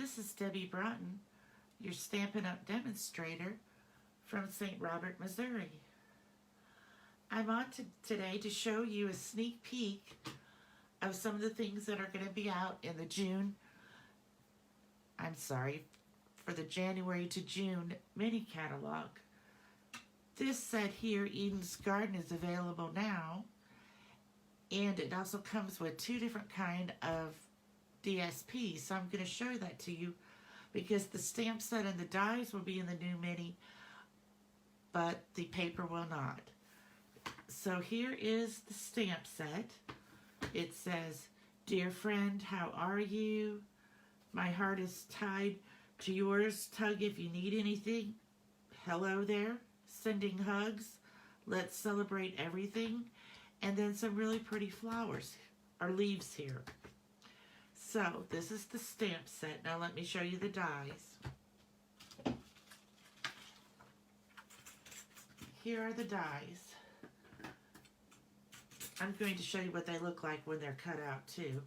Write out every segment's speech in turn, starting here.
this is Debbie Broughton, your Stampin' Up! Demonstrator from St. Robert, Missouri. I'm on today to show you a sneak peek of some of the things that are going to be out in the for the January to June mini catalog. This set here, Eden's Garden, is available now, and it also comes with two different kind of DSP, so I'm going to show that to you because the stamp set and the dies will be in the new mini, but the paper will not. So here is the stamp set. It says, "Dear friend, how are you? My heart is tied to yours. Tug if you need anything. Hello there. Sending hugs. Let's celebrate everything." And then some really pretty flowers or leaves here. So this is the stamp set. Now let me show you the dies. Here are the dies. I'm going to show you what they look like when they're cut out too.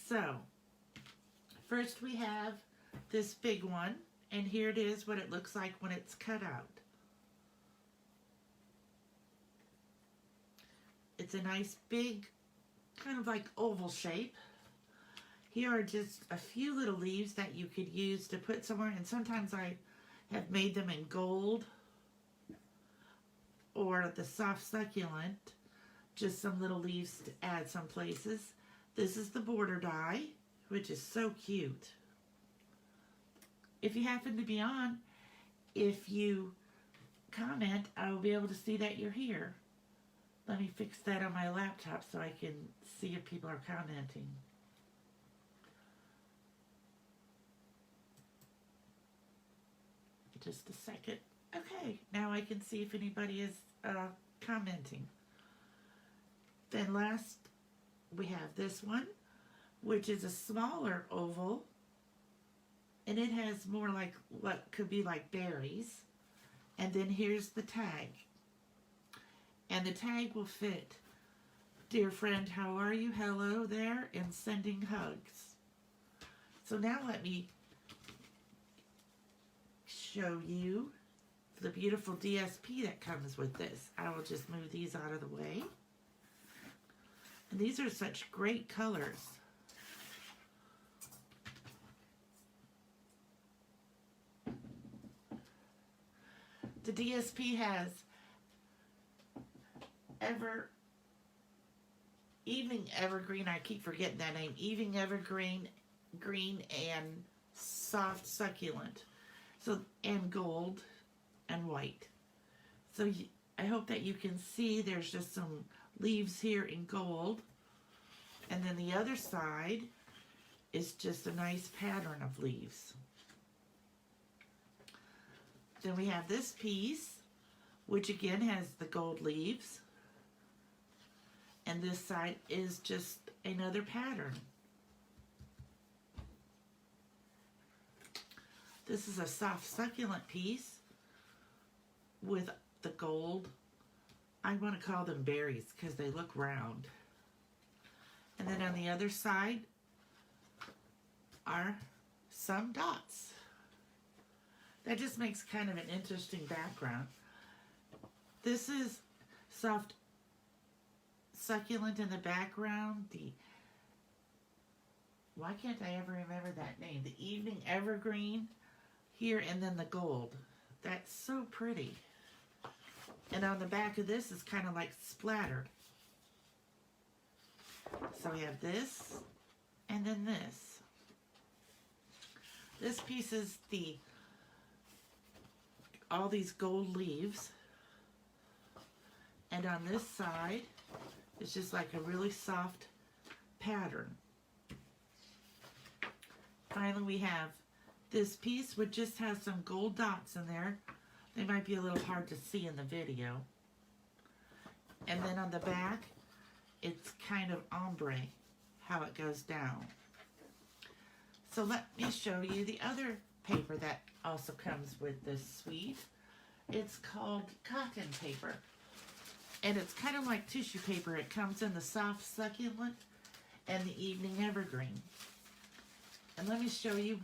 So, first we have this big one, and here it is what it looks like when it's cut out. It's a nice big, kind of like oval shape. Here are just a few little leaves that you could use to put somewhere, and sometimes I have made them in gold or the soft succulent, just some little leaves to add some places. This is the border die, which is so cute. If you happen to be on, if you comment, I will be able to see that you're here. Let me fix that on my laptop so I can see if people are commenting. Just a second. Okay, now I can see if anybody is commenting. Then last, we have this one, which is a smaller oval, and it has more like what could be like berries. And then here's the tag. And the tag will fit, "Dear friend, how are you? Hello there," and "Sending hugs." So now let me show you the beautiful DSP that comes with this. I will just move these out of the way. And these are such great colors. The DSP has Evening Evergreen, I keep forgetting that name, Evening Evergreen, green, and soft succulent. So, and gold and white. So I hope that you can see there's just some leaves here in gold, and then the other side is just a nice pattern of leaves. Then we have this piece, which again has the gold leaves, and this side is just another pattern. This is a soft succulent piece with the gold. I want to call them berries because they look round. And then on the other side are some dots. That just makes kind of an interesting background. This is soft succulent in the background. Why can't I ever remember that name? The Evening Evergreen here, and then the gold. That's so pretty. And on the back of this is kind of like splattered. So we have this, and then this. This piece is all these gold leaves. And on this side, it's just like a really soft pattern. Finally, we have this piece, which just has some gold dots in there. They might be a little hard to see in the video. And then on the back, it's kind of ombre, how it goes down. So let me show you the other paper that also comes with this suite. It's called cotton paper. And it's kind of like tissue paper. It comes in the soft succulent and the evening evergreen. And let me show you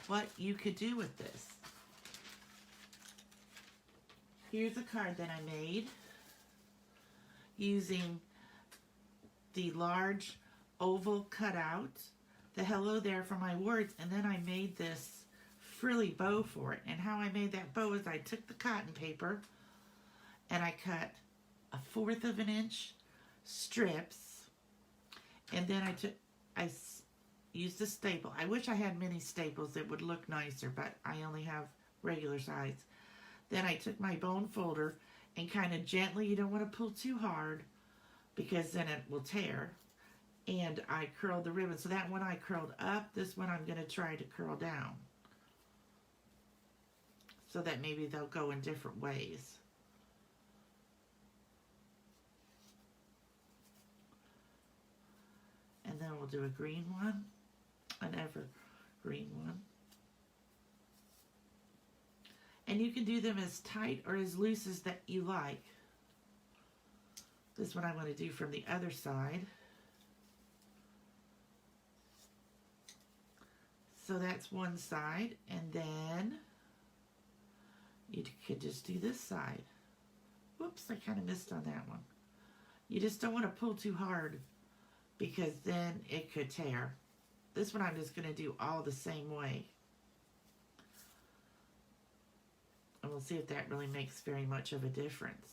what you could do with this. Here's a card that I made using the large oval cutout, the hello there for my words, and then I made this frilly bow for it. And how I made that bow is I took the cotton paper and I cut 1/4 of an inch strips, and then I used a staple. I wish I had mini staples. It would look nicer, but I only have regular size. Then I took my bone folder and kind of gently, you don't want to pull too hard because then it will tear. And I curled the ribbon. So that one I curled up. This one I'm going to try to curl down, so that maybe they'll go in different ways. And then we'll do a green one, an evergreen one. And you can do them as tight or as loose as that you like. This one I want to do from the other side. So that's one side, and then you could just do this side. Whoops, I kind of missed on that one. You just don't want to pull too hard because then it could tear. This one I'm just going to do all the same way. And we'll see if that really makes very much of a difference.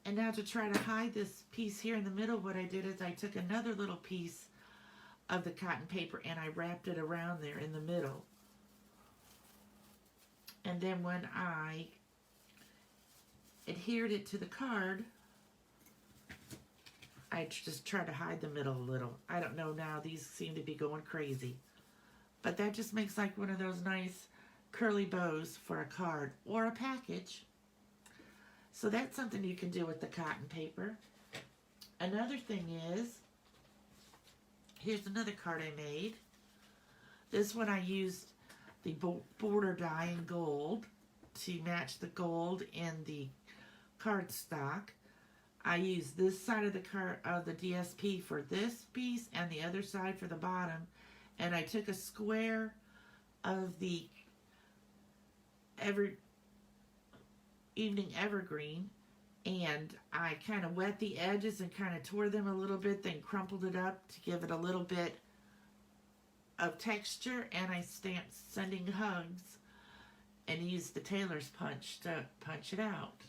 And now to try to hide this piece here in the middle, what I did is I took another little piece of the cotton paper and I wrapped it around there in the middle. And then when I adhered it to the card, I just tried to hide the middle a little. I don't know now, these seem to be going crazy. But that just makes like one of those nice curly bows for a card or a package. So that's something you can do with the cotton paper. Another thing is, here's another card I made. This one I used the border die in gold to match the gold in the cardstock. I used this side of the card of the DSP for this piece and the other side for the bottom. And I took a square of the evening evergreen and I kind of wet the edges and kind of tore them a little bit, then crumpled it up to give it a little bit of texture, and I stamped sending hugs and used the tailor's punch to punch it out.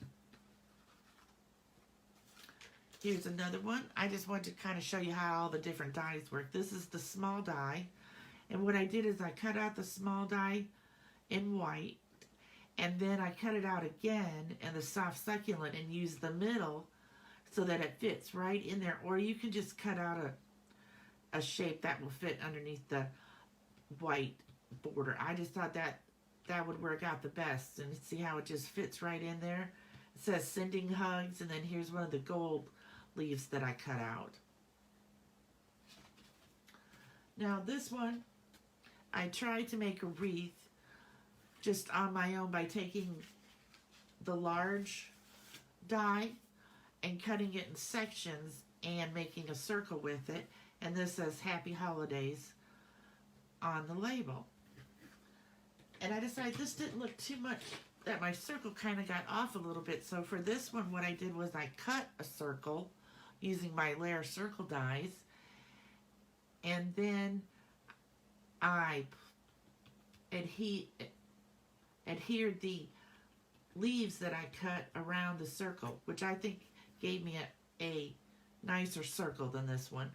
Here's another one. I just wanted to kind of show you how all the different dies work. This is the small die, and what I did is I cut out the small die in white, and then I cut it out again in the soft succulent and use the middle so that it fits right in there. Or you can just cut out a shape that will fit underneath the white border. I just thought that would work out the best. And see how it just fits right in there? It says sending hugs, and then here's one of the gold leaves that I cut out. Now this one, I tried to make a wreath just on my own by taking the large die and cutting it in sections and making a circle with it. And this says Happy Holidays on the label. And I decided this didn't look too much, that my circle kind of got off a little bit. So for this one, what I did was I cut a circle using my layer circle dies. And then I adhered the leaves that I cut around the circle, which I think gave me a nicer circle than this one.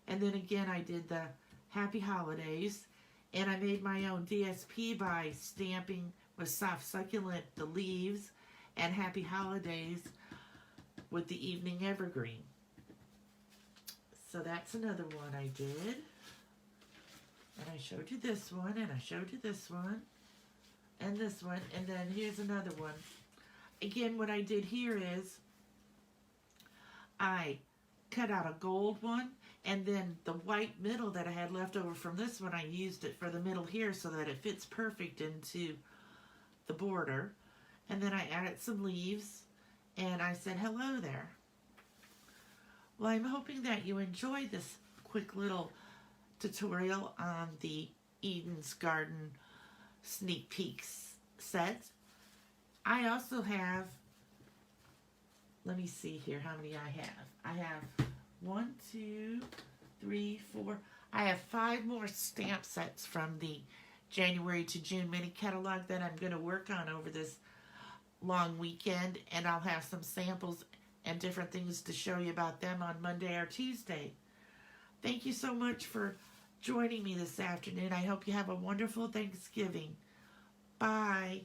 And then again, I did the Happy Holidays, and I made my own DSP by stamping with soft succulent the leaves and Happy Holidays with the evening evergreen. So that's another one I did. And I showed you this one, and I showed you this one, and this one, and then here's another one. again, what I did here is I cut out a gold one, and then the white middle that I had left over from this one, I used it for the middle here so that it fits perfect into the border. And then I added some leaves, and I said hello there. Well, I'm hoping that you enjoyed this quick little tutorial on the Eden's Garden sneak peeks set. I also have, let me see here how many I have. I have 1, 2, 3, 4. I have 5 more stamp sets from the January to June mini catalog that I'm going to work on over this long weekend, and I'll have some samples and different things to show you about them on Monday or Tuesday. Thank you so much for joining me this afternoon. I hope you have a wonderful Thanksgiving. Bye.